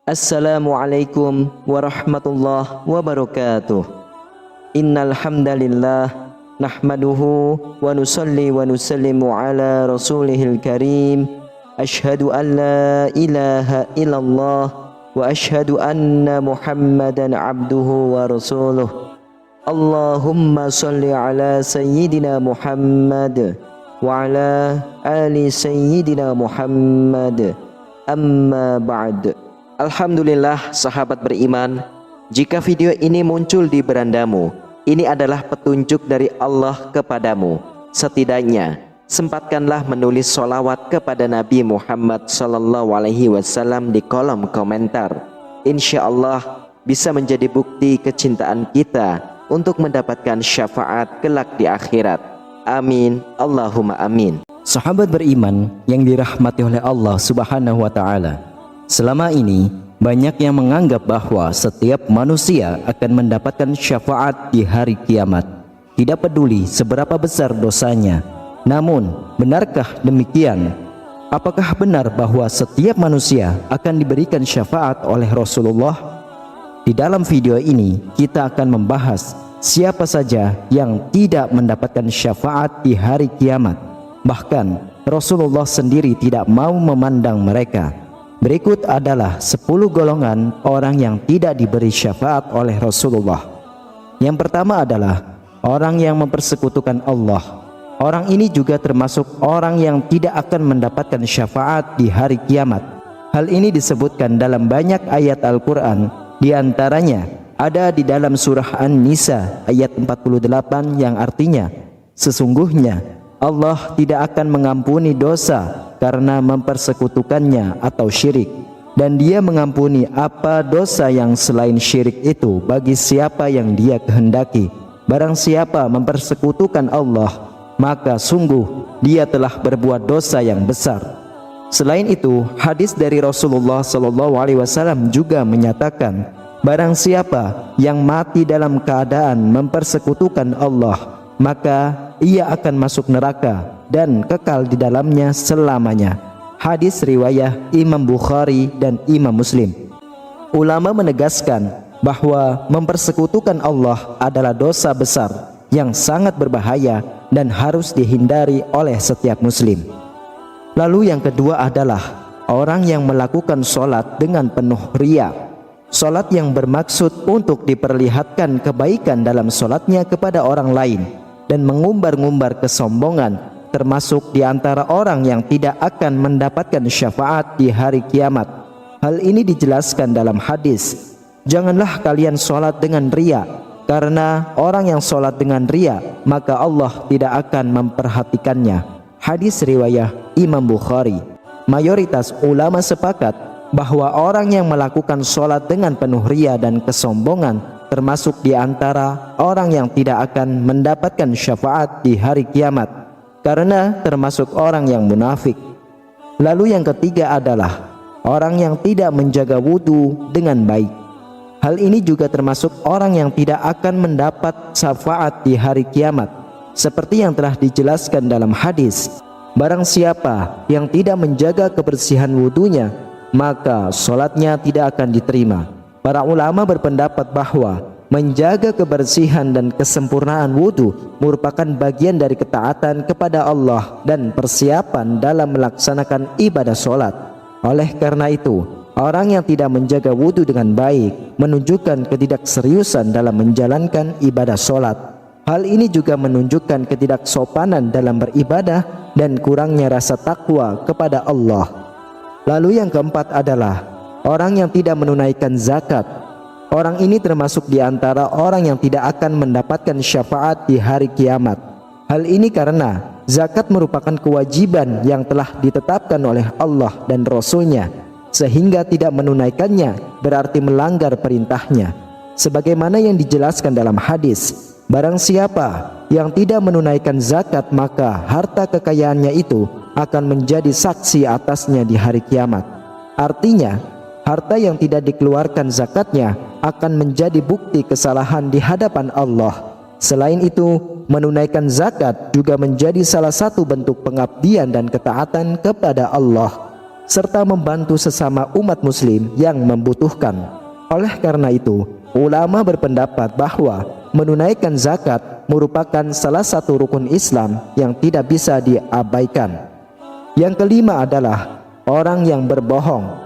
Assalamualaikum warahmatullahi wabarakatuh. Innal hamdalillah nahmaduhu wa nusalli wa nusallimu ala rasulihil karim. Ashhadu an la ilaha illallah wa ashhadu anna Muhammadan abduhu wa rasuluh. Allahumma salli ala sayyidina Muhammad wa ala ali sayyidina Muhammad. Amma ba'd. Alhamdulillah sahabat beriman, jika video ini muncul di berandamu, ini adalah petunjuk dari Allah kepadamu. Setidaknya sempatkanlah menulis sholawat kepada Nabi Muhammad SAW di kolom komentar. Insya Allah bisa menjadi bukti kecintaan kita untuk mendapatkan syafaat kelak di akhirat. Amin, Allahumma amin. Sahabat beriman yang dirahmati oleh Allah Subhanahu wa Ta'ala, selama ini banyak yang menganggap bahwa setiap manusia akan mendapatkan syafaat di hari kiamat, tidak peduli seberapa besar dosanya. Namun, benarkah demikian? Apakah benar bahwa setiap manusia akan diberikan syafaat oleh Rasulullah? Di dalam video ini kita akan membahas siapa saja yang tidak mendapatkan syafaat di hari kiamat. Bahkan Rasulullah sendiri tidak mau memandang mereka. Berikut adalah 10 golongan orang yang tidak diberi syafaat oleh Rasulullah. Yang pertama adalah orang yang mempersekutukan Allah. Orang ini juga termasuk orang yang tidak akan mendapatkan syafaat di hari kiamat. Hal ini disebutkan dalam banyak ayat Al-Quran. Di antaranya ada di dalam surah An-Nisa ayat 48 yang artinya, sesungguhnya Allah tidak akan mengampuni dosa karena mempersekutukannya atau syirik, dan Dia mengampuni apa dosa yang selain syirik itu bagi siapa yang Dia kehendaki. Barang siapa mempersekutukan Allah, maka sungguh dia telah berbuat dosa yang besar. Selain itu, hadis dari Rasulullah SAW juga menyatakan, barang siapa yang mati dalam keadaan mempersekutukan Allah, maka ia akan masuk neraka dan kekal di dalamnya selamanya. Hadis riwayat Imam Bukhari dan Imam Muslim. Ulama menegaskan bahwa mempersekutukan Allah adalah dosa besar yang sangat berbahaya dan harus dihindari oleh setiap muslim. Lalu yang kedua adalah orang yang melakukan sholat dengan penuh riya. Sholat yang bermaksud untuk diperlihatkan kebaikan dalam sholatnya kepada orang lain dan mengumbar-ngumbar kesombongan, termasuk di antara orang yang tidak akan mendapatkan syafaat di hari kiamat. Hal ini dijelaskan dalam hadis, janganlah kalian sholat dengan riya, karena orang yang sholat dengan riya maka Allah tidak akan memperhatikannya. Hadis riwayat Imam Bukhari. Mayoritas ulama sepakat bahwa orang yang melakukan sholat dengan penuh riya dan kesombongan termasuk di antara orang yang tidak akan mendapatkan syafaat di hari kiamat, karena termasuk orang yang munafik. Lalu yang ketiga adalah orang yang tidak menjaga wudhu dengan baik. Hal ini juga termasuk orang yang tidak akan mendapat syafaat di hari kiamat, seperti yang telah dijelaskan dalam hadis, barang siapa yang tidak menjaga kebersihan wudhunya, maka sholatnya tidak akan diterima. Para ulama berpendapat bahwa menjaga kebersihan dan kesempurnaan wudhu merupakan bagian dari ketaatan kepada Allah dan persiapan dalam melaksanakan ibadah sholat. Oleh karena itu, orang yang tidak menjaga wudhu dengan baik menunjukkan ketidakseriusan dalam menjalankan ibadah sholat. Hal ini juga menunjukkan ketidaksopanan dalam beribadah dan kurangnya rasa takwa kepada Allah. Lalu yang keempat adalah orang yang tidak menunaikan zakat. Orang ini termasuk di antara orang yang tidak akan mendapatkan syafaat di hari kiamat. Hal ini karena zakat merupakan kewajiban yang telah ditetapkan oleh Allah dan Rasul-Nya, sehingga tidak menunaikannya berarti melanggar perintahnya. Sebagaimana yang dijelaskan dalam hadis, barang siapa yang tidak menunaikan zakat maka harta kekayaannya itu akan menjadi saksi atasnya di hari kiamat. Artinya, harta yang tidak dikeluarkan zakatnya akan menjadi bukti kesalahan di hadapan Allah. Selain itu, menunaikan zakat juga menjadi salah satu bentuk pengabdian dan ketaatan kepada Allah. serta membantu sesama umat muslim yang membutuhkan. Oleh karena itu, ulama berpendapat bahwa menunaikan zakat merupakan salah satu rukun Islam yang tidak bisa diabaikan. Yang kelima adalah orang yang berbohong.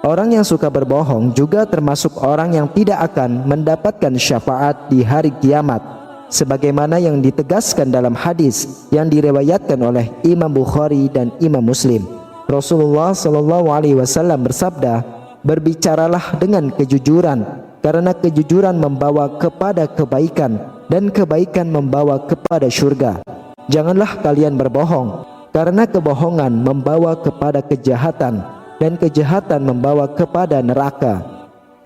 Orang yang suka berbohong juga termasuk orang yang tidak akan mendapatkan syafaat di hari kiamat, sebagaimana yang ditegaskan dalam hadis yang diriwayatkan oleh Imam Bukhari dan Imam Muslim. Rasulullah SAW bersabda, "Berbicaralah dengan kejujuran, karena kejujuran membawa kepada kebaikan dan kebaikan membawa kepada surga. Janganlah kalian berbohong, karena kebohongan membawa kepada kejahatan dan kejahatan membawa kepada neraka."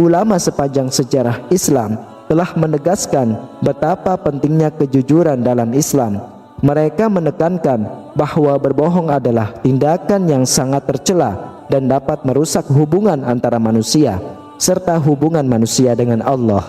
Ulama sepanjang sejarah Islam telah menegaskan betapa pentingnya kejujuran dalam Islam. Mereka menekankan bahwa berbohong adalah tindakan yang sangat tercela dan dapat merusak hubungan antara manusia serta hubungan manusia dengan Allah.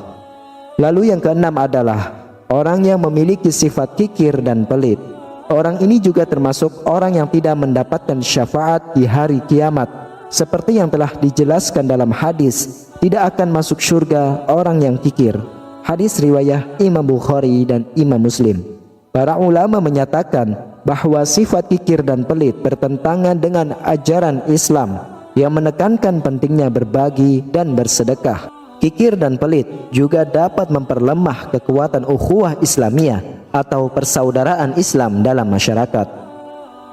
Lalu yang keenam adalah orang yang memiliki sifat kikir dan pelit. Orang ini juga termasuk orang yang tidak mendapatkan syafaat di hari kiamat. Seperti yang telah dijelaskan dalam hadis, tidak akan masuk surga orang yang kikir. Hadis riwayat Imam Bukhari dan Imam Muslim. Para ulama menyatakan bahwa sifat kikir dan pelit bertentangan dengan ajaran Islam yang menekankan pentingnya berbagi dan bersedekah. Kikir dan pelit juga dapat memperlemah kekuatan ukhuwah Islamiyah atau persaudaraan Islam dalam masyarakat.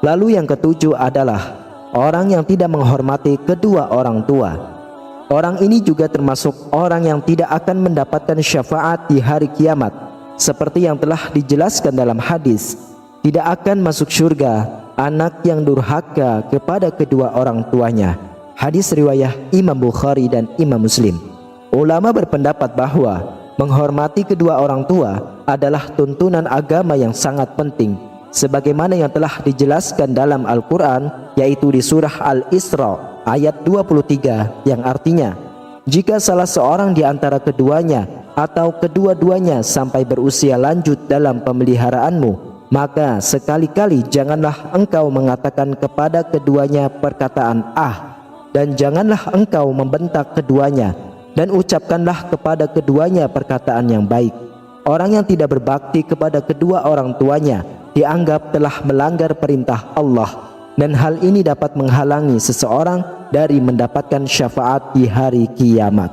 Lalu yang ketujuh adalah orang yang tidak menghormati kedua orang tua. Orang ini juga termasuk orang yang tidak akan mendapatkan syafaat di hari kiamat. Seperti yang telah dijelaskan dalam hadis, tidak akan masuk surga anak yang durhaka kepada kedua orang tuanya. Hadis riwayat Imam Bukhari dan Imam Muslim. Ulama berpendapat bahwa menghormati kedua orang tua adalah tuntunan agama yang sangat penting, sebagaimana yang telah dijelaskan dalam Al-Quran, yaitu di surah Al-Isra ayat 23, yang artinya, jika salah seorang di antara keduanya atau kedua-duanya sampai berusia lanjut dalam pemeliharaanmu, maka sekali-kali janganlah engkau mengatakan kepada keduanya perkataan "ah", dan janganlah engkau membentak keduanya, dan ucapkanlah kepada keduanya perkataan yang baik. Orang yang tidak berbakti kepada kedua orang tuanya dianggap telah melanggar perintah Allah, dan hal ini dapat menghalangi seseorang dari mendapatkan syafaat di hari kiamat.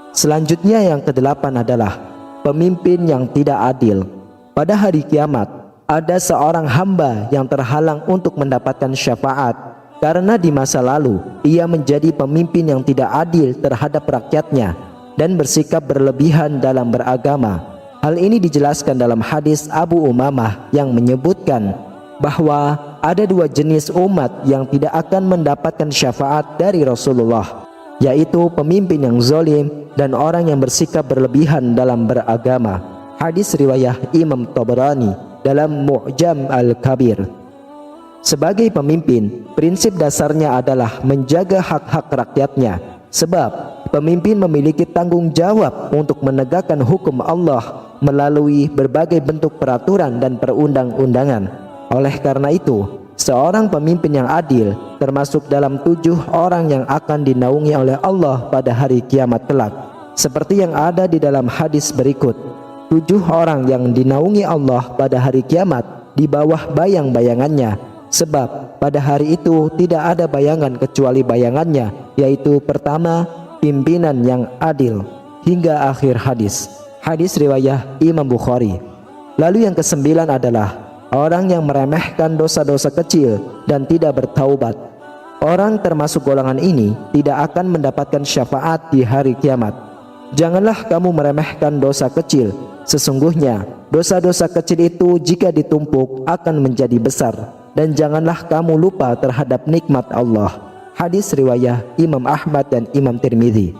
Selanjutnya yang kedelapan adalah pemimpin yang tidak adil. Pada hari kiamat ada seorang hamba yang terhalang untuk mendapatkan syafaat karena di masa lalu ia menjadi pemimpin yang tidak adil terhadap rakyatnya dan bersikap berlebihan dalam beragama. Hal ini dijelaskan dalam hadis Abu Umamah yang menyebutkan bahwa ada dua jenis umat yang tidak akan mendapatkan syafaat dari Rasulullah, yaitu pemimpin yang zalim dan orang yang bersikap berlebihan dalam beragama. Hadis riwayat Imam Tabrani dalam Mu'jam Al-Kabir. Sebagai pemimpin, prinsip dasarnya adalah menjaga hak-hak rakyatnya, sebab pemimpin memiliki tanggung jawab untuk menegakkan hukum Allah melalui berbagai bentuk peraturan dan perundang-undangan. Oleh karena itu, seorang pemimpin yang adil termasuk dalam 7 orang yang akan dinaungi oleh Allah pada hari kiamat kelak, seperti yang ada di dalam hadis berikut. 7 orang yang dinaungi Allah pada hari kiamat di bawah bayang-bayangannya, sebab pada hari itu tidak ada bayangan kecuali bayangannya, yaitu pertama, pimpinan yang adil, hingga akhir hadis. Hadis riwayat Imam Bukhari. Lalu yang kesembilan adalah orang yang meremehkan dosa-dosa kecil dan tidak bertaubat. Orang termasuk golongan ini tidak akan mendapatkan syafaat di hari kiamat. Janganlah kamu meremehkan dosa kecil. Sesungguhnya dosa-dosa kecil itu jika ditumpuk akan menjadi besar. Dan janganlah kamu lupa terhadap nikmat Allah. Hadis riwayat Imam Ahmad dan Imam Tirmidzi.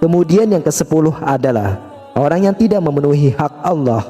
Kemudian yang ke-10 adalah orang yang tidak memenuhi hak Allah.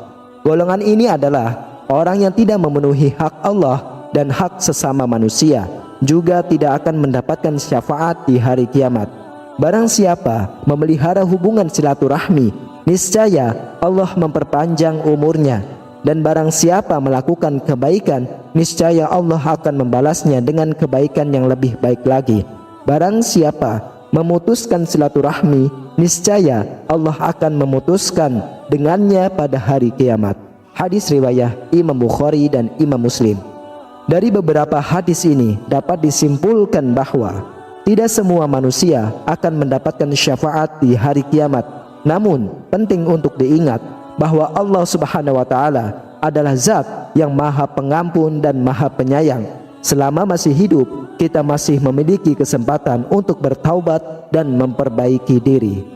Golongan ini adalah orang yang tidak memenuhi hak Allah dan hak sesama manusia, juga tidak akan mendapatkan syafaat di hari kiamat. Barang siapa memelihara hubungan silaturahmi, niscaya Allah memperpanjang umurnya. Dan barang siapa melakukan kebaikan, niscaya Allah akan membalasnya dengan kebaikan yang lebih baik lagi. Barang siapa memutuskan silaturahmi, niscaya Allah akan memutuskan dengannya pada hari kiamat. Hadis riwayat Imam Bukhari dan Imam Muslim. Dari beberapa hadis ini dapat disimpulkan bahwa tidak semua manusia akan mendapatkan syafaat di hari kiamat. Namun penting untuk diingat bahwa Allah Subhanahu wa taala adalah zat yang maha pengampun dan maha penyayang. Selama masih hidup, kita masih memiliki kesempatan untuk bertaubat dan memperbaiki diri.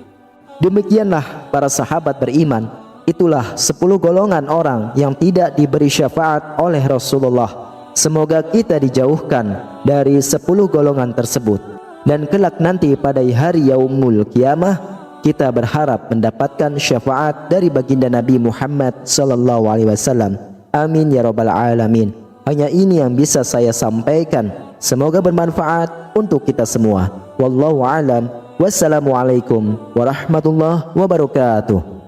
Demikianlah para sahabat beriman. Itulah 10 golongan orang yang tidak diberi syafaat oleh Rasulullah. Semoga kita dijauhkan dari 10 golongan tersebut. Dan kelak nanti pada hari yaumul kiamah, kita berharap mendapatkan syafaat dari baginda Nabi Muhammad sallallahu alaihi wasallam. Amin ya rabbal alamin. Hanya ini yang bisa saya sampaikan. Semoga bermanfaat untuk kita semua. Wallahu alam. Wassalamualaikum warahmatullahi wabarakatuh.